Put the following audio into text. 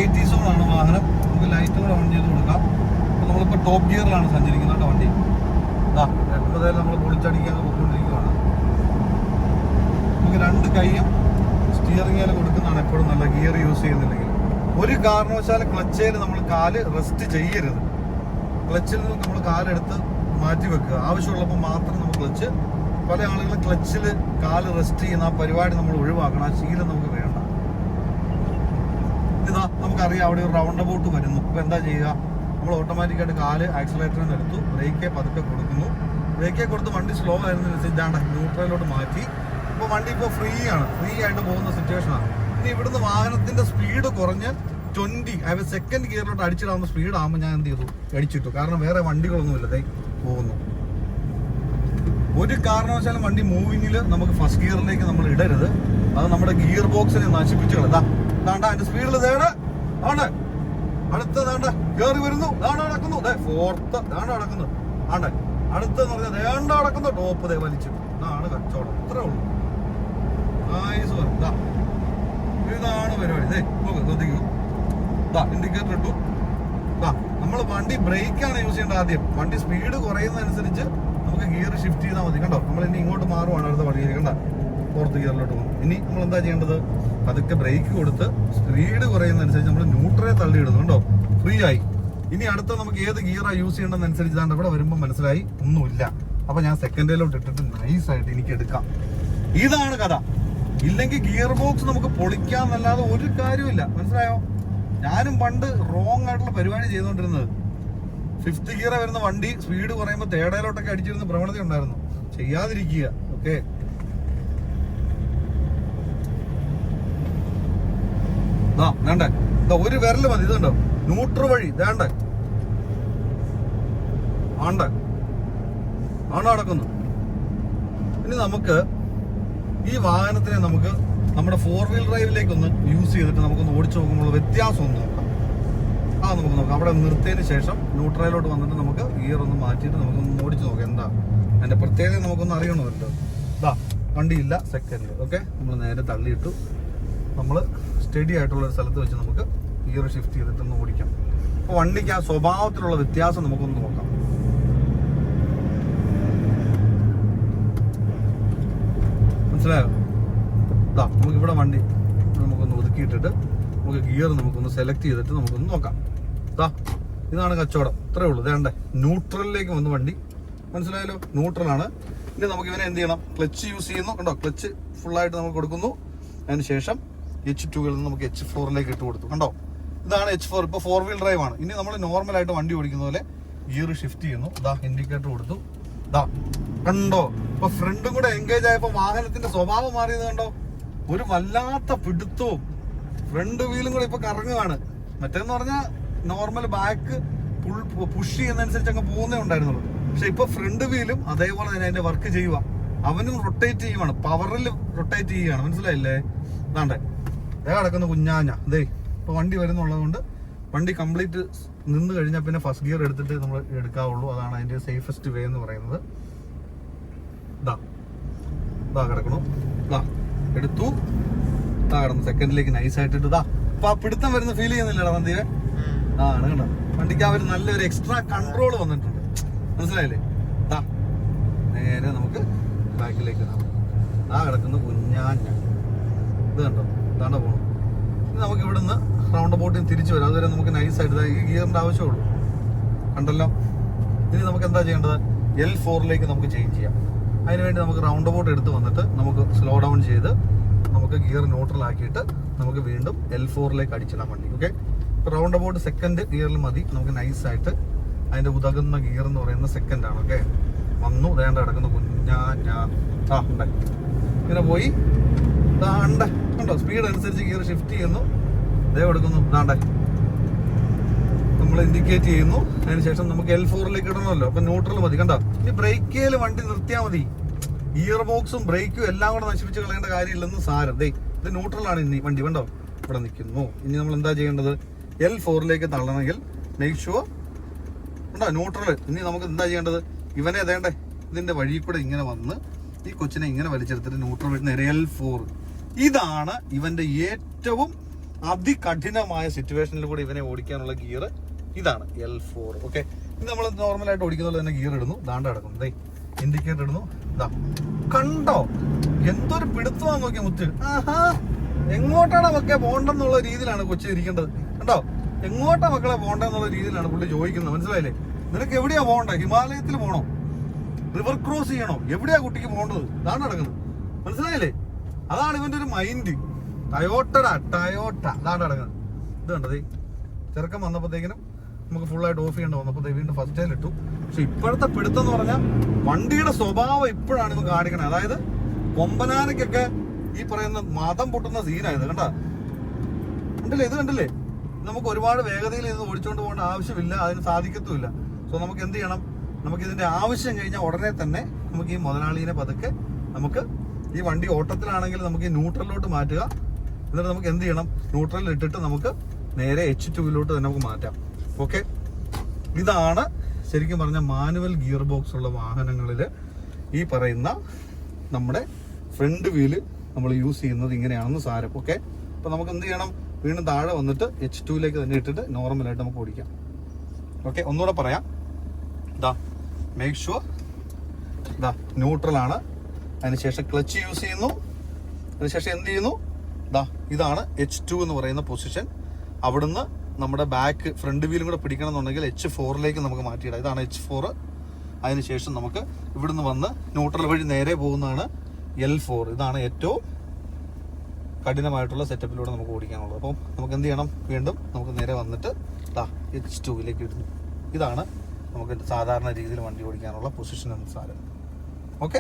80s ആണ് വാഹനം. നമുക്ക് ലൈറ്റുകൾ ഓൺ ചെയ്ത് കൊടുക്കാം. അപ്പോൾ നമ്മളിപ്പോൾ ടോപ്പ് ഗിയറിലാണ് സഞ്ചരിക്കുന്നത് വണ്ടി. രണ്ടുപേരും നമ്മൾ പൊളിച്ചടിക്കാൻ പോയിക്കൊണ്ടിരിക്കുകയാണ്. നമുക്ക് രണ്ട് കൈയും സ്റ്റിയറിംഗിൽ കൊടുക്കുന്നതാണ് എപ്പോഴും നല്ല, ഗിയർ യൂസ് ചെയ്യുന്നില്ലെങ്കിൽ. ഒരു കാരണവശാലും ക്ലച്ചിൽ നമ്മൾ കാല് റെസ്റ്റ് ചെയ്യരുത്. ക്ലച്ചിൽ നിന്ന് നമ്മൾ കാലെടുത്ത് മാറ്റി വെക്കുക. ആവശ്യമുള്ളപ്പോൾ മാത്രം നമ്മൾ ക്ലച്ച്. പല ആളുകൾ ക്ലച്ചിൽ കാല് റെസ്റ്റ് ചെയ്യുന്ന ആ പരിപാടി നമ്മൾ ഒഴിവാക്കണം. ആ ശീലം നമുക്ക് വേണ്ട. ഇതാ നമുക്കറിയാം അവിടെ ഒരു റൗണ്ട് അബൌട്ട് വരുന്നു. അപ്പോൾ എന്താ ചെയ്യുക? നമ്മൾ ഓട്ടോമാറ്റിക്കായിട്ട് കാല് ആക്സിലേറ്ററിൽ നിന്ന് എടുത്തു, ബ്രേക്ക് പതുക്കെ കൊടുക്കുന്നു. ബ്രേക്കെ കൊടുത്ത് വണ്ടി സ്ലോ ആയിരുന്നതിനനുസരിച്ചാണ് ന്യൂട്രലിലോട്ട് മാറ്റി. ഇപ്പോൾ വണ്ടി ഇപ്പോൾ ഫ്രീ ആയിട്ട് പോകുന്ന സിറ്റുവേഷനാണ്. ഇനി ഇവിടുന്ന് വാഹനത്തിന്റെ സ്പീഡ് കുറഞ്ഞ് 20 സെക്കൻഡ് ഗിയറിലോട്ട് അടിച്ചിടാവുന്ന സ്പീഡാകുമ്പോൾ ഞാൻ എന്ത് ചെയ്തു? അടിച്ചിട്ടു. കാരണം വേറെ വണ്ടികളൊന്നുമില്ല പോകുന്നു. ഒരു കാരണവശാലും വണ്ടി മൂവിങ്ങിൽ നമുക്ക് ഫസ്റ്റ് ഗിയറിലേക്ക് നമ്മൾ ഇടരുത്. അത് നമ്മുടെ ഗിയർ ബോക്സിനെ നശിപ്പിച്ചു കളതാ. അതിന്റെ സ്പീഡിൽ ആണ് അടുത്ത കയറി വരുന്നു. നടക്കുന്നു ഫോർത്ത് നടക്കുന്നു. അടുത്തെന്ന് പറഞ്ഞാൽ നടക്കുന്നു. ടോപ്പ് വലിച്ചു. ഇതാണ് കച്ചവടം. ഇത്രേ ഉള്ളൂ. ഇതാണ് പരിപാടി. ശ്രദ്ധിക്കൂ. ഇൻഡിക്കേറ്റർ ഇട്ടു. നമ്മൾ വണ്ടി ബ്രേക്കാണ് യൂസ് ചെയ്യേണ്ടത്. ആദ്യം വണ്ടി സ്പീഡ് കുറയുന്നതനുസരിച്ച് നമുക്ക് ഗിയർ ഷിഫ്റ്റ് ചെയ്താൽ മതി. കണ്ടോ, നമ്മൾ ഇനി ഇങ്ങോട്ട് മാറുവാണ് അടുത്ത വണ്ടിയിൽ. കണ്ട ഫോർത്ത് ഗിയറിലോട്ട് പോകും. ഇനി നമ്മൾ എന്താ ചെയ്യേണ്ടത്? പതുക്കെ ബ്രേക്ക് കൊടുത്ത് സ്പീഡ് കുറയുന്നതനുസരിച്ച് നമ്മൾ ന്യൂട്രലെ തള്ളിയിടുന്നു. കണ്ടോ, ഫ്രീ ആയി. ഇനി അടുത്ത നമുക്ക് ഏത് ഗിയറാണ് യൂസ് ചെയ്യേണ്ടതെന്നനുസരിച്ച് ഇവിടെ വരുമ്പോൾ മനസ്സിലായി ഒന്നുമില്ല. അപ്പൊ ഞാൻ സെക്കൻഡിലോട്ട് ഇട്ടിട്ട് നൈസായിട്ട് എനിക്ക് എടുക്കാം. ഇതാണ് കഥ. ഇല്ലെങ്കിൽ ഗിയർ ബോക്സ് നമുക്ക് പൊളിക്കാന്നല്ലാതെ ഒരു കാര്യമില്ല. മനസ്സിലായോ? ഞാനും പണ്ട് റോങ് ആയിട്ടുള്ള പരിപാടി ചെയ്തുകൊണ്ടിരുന്നത്. 5th ഗിയർ വരുന്ന വണ്ടി സ്പീഡ് കുറയുമ്പോൾ തേടയിലോട്ടൊക്കെ അടിച്ചിരുന്ന പ്രവണത ഉണ്ടായിരുന്നു. ചെയ്യാതിരിക്കുക. ഓക്കെ, വേണ്ടേ ഒരു വിരല് മതി. ഇതുണ്ടോ ന്യൂട്രൽ വഴി വേണ്ടേ ആണ് നടക്കുന്നു. ഇനി നമുക്ക് ഈ വാഹനത്തിനെ നമുക്ക് നമ്മുടെ 4 വീൽ ഡ്രൈവിലേക്ക് ഒന്ന് യൂസ് ചെയ്തിട്ട് നമുക്കൊന്ന് ഓടിച്ചു നോക്കുമ്പോൾ വ്യത്യാസം ഒന്ന് നോക്കാം. നമുക്ക് നോക്കാം. അവിടെ നിർത്തിയതിന് ശേഷം ന്യൂട്രലിലോട്ട് വന്നിട്ട് നമുക്ക് ഗിയർ ഒന്ന് മാറ്റിയിട്ട് നമുക്കൊന്ന് ഓടിച്ചു നോക്കാം. എന്താ അതിന്റെ പ്രത്യേകത നമുക്കൊന്ന് അറിയണമല്ലോ. വണ്ടിയില്ല സെക്കൻഡ്. ഓക്കെ, നമ്മൾ നേരെ തള്ളിയിട്ടു. നമ്മൾ സ്റ്റഡി ആയിട്ടുള്ള ഒരു സ്ഥലത്ത് വെച്ച് നമുക്ക് ഗിയർ ഷിഫ്റ്റ് ചെയ്തിട്ടൊന്ന് ഓടിക്കാം. അപ്പോൾ വണ്ടിക്ക് ആ സ്വഭാവത്തിലുള്ള വ്യത്യാസം നമുക്കൊന്ന് നോക്കാം. മനസ്സിലായോ? നമുക്ക് ഇവിടെ വണ്ടി നമുക്കൊന്ന് ഒതുക്കിയിട്ടിട്ട് നമുക്ക് ഗിയർ നമുക്കൊന്ന് സെലക്ട് ചെയ്തിട്ട് നമുക്കൊന്ന് നോക്കാം. ഇതാണ് കച്ചവടം. ഇത്രേ ഉള്ളൂ. വേണ്ടേ ന്യൂട്രലിലേക്ക് വന്ന് വണ്ടി. മനസ്സിലായല്ലോ? ന്യൂട്രലാണ്. ഇനി നമുക്ക് ഇവനെ എന്ത് ചെയ്യണം? ക്ലച്ച് യൂസ് ചെയ്യുന്നു. കണ്ടോ, ക്ലച്ച് ഫുള്ളായിട്ട് നമുക്ക് കൊടുക്കുന്നു. അതിനുശേഷം H2 നിന്ന് നമുക്ക് H4ലേക്ക് ഇട്ട് കൊടുത്തു. കണ്ടോ, ഇതാണ് H4. ഇപ്പോൾ 4 വീൽ ഡ്രൈവ് ആണ്. ഇനി നമ്മൾ നോർമലായിട്ട് വണ്ടി ഓടിക്കുന്ന പോലെ ഗിയർ ഷിഫ്റ്റ് ചെയ്യുന്നു. ഇൻഡിക്കേറ്റർ കൊടുത്തു. കണ്ടോ, ഇപ്പൊ ഫ്രണ്ടും കൂടെ എൻഗേജ് ആയപ്പോ വാഹനത്തിന്റെ സ്വഭാവം മാറിയത് കണ്ടോ? ഒരു വല്ലാത്ത പിടുത്തവും. ഫ്രണ്ട് വീലും കൂടെ ഇപ്പൊ കറങ്ങുകയാണ്. മറ്റേന്ന് പറഞ്ഞാൽ നോർമൽ ബാക്ക് പുഷ് ചെയ്യുന്നതനുസരിച്ച് അങ്ങ് പോകുന്നേ ഉണ്ടായിരുന്നുള്ളൂ. പക്ഷെ ഇപ്പൊ ഫ്രണ്ട് വീലും അതേപോലെ തന്നെ അതിന്റെ വർക്ക് ചെയ്യുക. അവനും റൊട്ടേറ്റ് ചെയ്യുവാണ്, പവറിൽ റൊട്ടേറ്റ് ചെയ്യുകയാണ്. മനസ്സിലായില്ലേ? കിടക്കുന്ന കുഞ്ഞാഞ്ഞ ഇപ്പൊ വണ്ടി വരുന്നുള്ളത് കൊണ്ട് വണ്ടി കംപ്ലീറ്റ് നിന്ന് കഴിഞ്ഞാൽ പിന്നെ ഫസ്റ്റ് ഗിയർ എടുത്തിട്ട് നമ്മൾ എടുക്കാവുള്ളൂ. അതാണ് അതിന്റെ സേഫസ്റ്റ് വേ എന്ന് പറയുന്നത്. കിടക്കണു. എടുത്തു. കിടന്നു. സെക്കൻഡിലേക്ക് നൈസായിട്ടിട്ട് അപ്പൊ ആ പിടുത്തം വരുന്ന ഫീൽ ചെയ്യുന്നില്ലടാ സന്ദീപേ? കണ്ടോ, വണ്ടിക്ക് ആ ഒരു നല്ലൊരു എക്സ്ട്രാ കൺട്രോൾ വന്നിട്ടുണ്ട്. മനസ്സിലായില്ലേ? നേരെ നമുക്ക് ബാക്കിലേക്ക് കിടക്കുന്ന കുഞ്ഞാഞ്ഞ. ഇത് കണ്ടോ, ഇതാണ്ടോ പോകണം. ഇനി നമുക്ക് ഇവിടുന്ന് റൗണ്ട് അബൌട്ടിൽ തിരിച്ചു വരാം. അതുവരെ നമുക്ക് നൈസായിട്ട് ഈ ഗിയറിന്റെ ആവശ്യമുള്ളൂ. കണ്ടല്ലോ. ഇനി നമുക്ക് എന്താ ചെയ്യേണ്ടത്? L4ലേക്ക് നമുക്ക് ചേഞ്ച് ചെയ്യാം. അതിനുവേണ്ടി നമുക്ക് റൗണ്ട് അബൌട്ട് എടുത്ത് വന്നിട്ട് നമുക്ക് സ്ലോ ഡൗൺ ചെയ്ത് നമുക്ക് ഗിയർ ന്യൂട്രൽ ആക്കിയിട്ട് നമുക്ക് വീണ്ടും L4ലേക്ക് അടിച്ചിടാൻ വണ്ടി. ഓക്കെ, റൗണ്ട് അബൌട്ട് സെക്കൻഡ് ഗിയറിൽ മതി. നമുക്ക് നൈസായിട്ട് അതിന്റെ ഉതകുന്ന ഗിയർ എന്ന് പറയുന്ന സെക്കൻഡാണ്. ഓക്കെ, വന്നു. കിടക്കുന്ന ഉണ്ടായി. ഇങ്ങനെ പോയി. കണ്ടോ, സ്പീഡ് അനുസരിച്ച് ഗിയർ ഷിഫ്റ്റ് ചെയ്യുന്നു. എടുക്കുന്നു. നമ്മൾ ഇൻഡിക്കേറ്റ് ചെയ്യുന്നു. അതിനുശേഷം നമുക്ക് L4ലേക്ക് ഇടണമല്ലോ. അപ്പൊ ന്യൂട്രൽ മതി. കണ്ടോ, ഈ ബ്രേക്കിൽ വണ്ടി നിർത്തിയാൽ മതി. ഗിയർ ബോക്സും ബ്രേക്കും എല്ലാം കൂടെ നശിപ്പിച്ച് കളയേണ്ട കാര്യമില്ലെന്ന് സാരം. ഇത് ന്യൂട്രലാണ് ഇനി വണ്ടി. കണ്ടോ, ഇവിടെ നിൽക്കുന്നു. ഇനി നമ്മൾ എന്താ ചെയ്യേണ്ടത്? L4ലേക്ക് തള്ളണമെങ്കിൽ മേക്ക് ഷുവർ ന്യൂട്രൽ. ഇനി നമുക്ക് എന്താ ചെയ്യേണ്ടത്? ഇവനെ ഇതിന്റെ വഴി കൂടെ ഇങ്ങനെ വന്ന് ഈ കൊച്ചിനെ ഇങ്ങനെ വലിച്ചെടുത്തിട്ട് ന്യൂട്രൽ നേരെ L4. ഇതാണ് ഇവന്റെ ഏറ്റവും അതികഠിനമായ സിറ്റുവേഷനിൽ കൂടി ഇവനെ ഓടിക്കാനുള്ള ഗിയർ ഇതാണ് L4. ഓക്കെ, ഇത് നമ്മൾ നോർമലായിട്ട് ഓടിക്കുന്ന പോലെ തന്നെ ഗിയർ ഇടുന്നു, ദാണ്ട് കിടക്കുന്നു, ദേ ഇൻഡിക്കേറ്റർ ഇടുന്നു, ഇതാ കണ്ടോ എന്തൊരു പിടുത്തമാന്ന് നോക്കിയ മുത്ത്. ആഹാ, എങ്ങോട്ടാണ് മക്കളെ പോണ്ടെന്നുള്ള രീതിയിലാണ് കൊച്ചു ഇരിക്കേണ്ടത്. കണ്ടോ, എങ്ങോട്ടാ മക്കളെ പോണ്ടെന്നുള്ള രീതിയിലാണ് പുള്ളി ചോദിക്കുന്നത്. മനസ്സിലായില്ലേ? നിനക്ക് എവിടെയാ പോകണ്ടേ? ഹിമാലയത്തിൽ പോകണോ, റിവർ ക്രോസ് ചെയ്യണോ, എവിടെയാ കുട്ടിക്ക് പോകേണ്ടത്? ഇതാണ് നടക്കുന്നത്. മനസ്സിലായില്ലേ? അതാണ് ഇവന്റെ ഒരു മൈൻഡ്. ടയോട്ട അതാണ് നടക്കുന്നത്. ഇത് കണ്ടത് ചെറുക്കം വന്നപ്പോഴത്തേക്കിനും നമുക്ക് ഫുള്ളായിട്ട് ഓഫ് ചെയ്യേണ്ട വന്നപ്പോൾ വീണ്ടും ഫസ്റ്റ് ടൈം ഇട്ടു. പക്ഷെ ഇപ്പോഴത്തെ പിടുത്തം എന്ന് പറഞ്ഞാൽ വണ്ടിയുടെ സ്വഭാവം ഇപ്പോഴാണ് ഇവ കാണിക്കണത്. അതായത് കൊമ്പനാനയ്ക്കൊക്കെ ഈ പറയുന്ന മതം പൊട്ടുന്ന സീനായത്. കണ്ടാ, കണ്ടില്ലേ? ഇത് കണ്ടില്ലേ? നമുക്ക് ഒരുപാട് വേഗതയിൽ ഇത് ഓടിച്ചുകൊണ്ട് പോകേണ്ട ആവശ്യമില്ല, അതിന് സാധിക്കത്തുമില്ല. സോ നമുക്ക് എന്ത് ചെയ്യണം, നമുക്ക് ഇതിന്റെ ആവശ്യം കഴിഞ്ഞാൽ ഉടനെ തന്നെ നമുക്ക് ഈ മുതലാളിയെ പതുക്കെ നമുക്ക് ഈ വണ്ടി ഓട്ടത്തിലാണെങ്കിൽ നമുക്ക് ഈ ന്യൂട്രലിലോട്ട് മാറ്റുക. എന്നിട്ട് നമുക്ക് എന്ത് ചെയ്യണം, ന്യൂട്രലിൽ ഇട്ടിട്ട് നമുക്ക് നേരെ H2 തന്നെ നമുക്ക് മാറ്റാം. ഓക്കെ, ഇതാണ് ശരിക്കും പറഞ്ഞ മാനുവൽ ഗിയർ ബോക്സ് ഉള്ള വാഹനങ്ങളിൽ ഈ പറയുന്ന നമ്മുടെ ഫ്രണ്ട് വീല് നമ്മൾ യൂസ് ചെയ്യുന്നത് ഇങ്ങനെയാണെന്ന് സാരം. ഓക്കെ, അപ്പൊ നമുക്ക് എന്ത് ചെയ്യണം, വീണ്ടും താഴെ വന്നിട്ട് H2 തന്നെ ഇട്ടിട്ട് നോർമലായിട്ട് നമുക്ക് ഓടിക്കാം. ഓക്കെ, ഒന്നുകൂടെ പറയാം. ഇതാ മേക്ക് ഷുവർ ഇതാ ന്യൂട്രലാണ്, അതിനുശേഷം ക്ലച്ച് യൂസ് ചെയ്യുന്നു, അതിനുശേഷം എന്ത് ചെയ്യുന്നു, ഇതാ ഇതാണ് H2 എന്ന് പറയുന്ന പൊസിഷൻ. അവിടുന്ന് നമ്മുടെ ബാക്ക് ഫ്രണ്ട് വീലും കൂടെ പിടിക്കണം എന്നുണ്ടെങ്കിൽ H4 നമുക്ക് മാറ്റിയിടാം. ഇതാണ് H4. അതിനുശേഷം നമുക്ക് ഇവിടുന്ന് വന്ന് ന്യൂട്രൽ വഴി നേരെ പോകുന്നതാണ് L4. ഇതാണ് ഏറ്റവും കഠിനമായിട്ടുള്ള സെറ്റപ്പിലൂടെ നമുക്ക് ഓടിക്കാനുള്ളത്. അപ്പം നമുക്ക് എന്ത് ചെയ്യണം, വീണ്ടും നമുക്ക് നേരെ വന്നിട്ട് H2 ഇടുന്നു. ഇതാണ് നമുക്ക് സാധാരണ രീതിയിൽ വണ്ടി ഓടിക്കാനുള്ള പൊസിഷൻ എന്ന് സാധനം. ഓക്കെ.